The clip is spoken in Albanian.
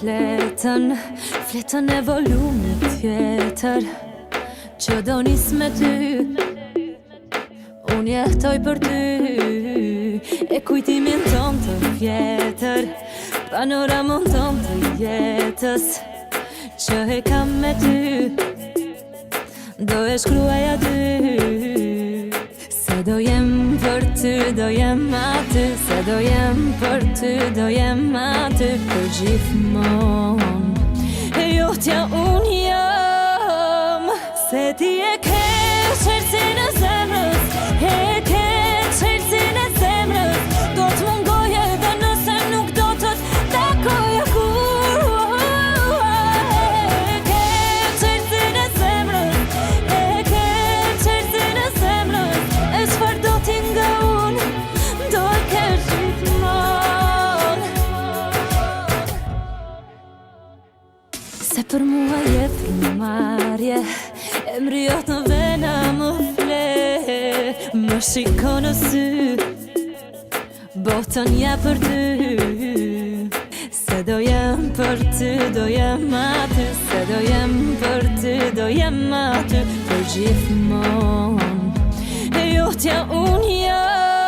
Fletën e volumit tjetër që do nis me ty. Unë jehtoj për ty e kujtimin ton të vjetër, panoramon ton të jetës që e kam me ty. Do e shkruaj aty se do jem për ty, do jem aty. Se do jem për ty, do jem aty për gjithmon. E jotja unë jam, se ti e ke qelsin e zemrës, e ke qelsin e zemrës. Do t'mungoj edhe nëse nuk do të takoj kur. E ke qelsin e zemrës, e ke qelsin e zemrës. E çfarë do t'i nga unë, do e ke gjithmon. Se për mua je frimarje, emri jot në vena më fle. Më shiko në sy, botën ja për ty. Se do jem për ty, do jem aty. Se do jem për ty, do jem aty për gjithmon. E jotja unë jam.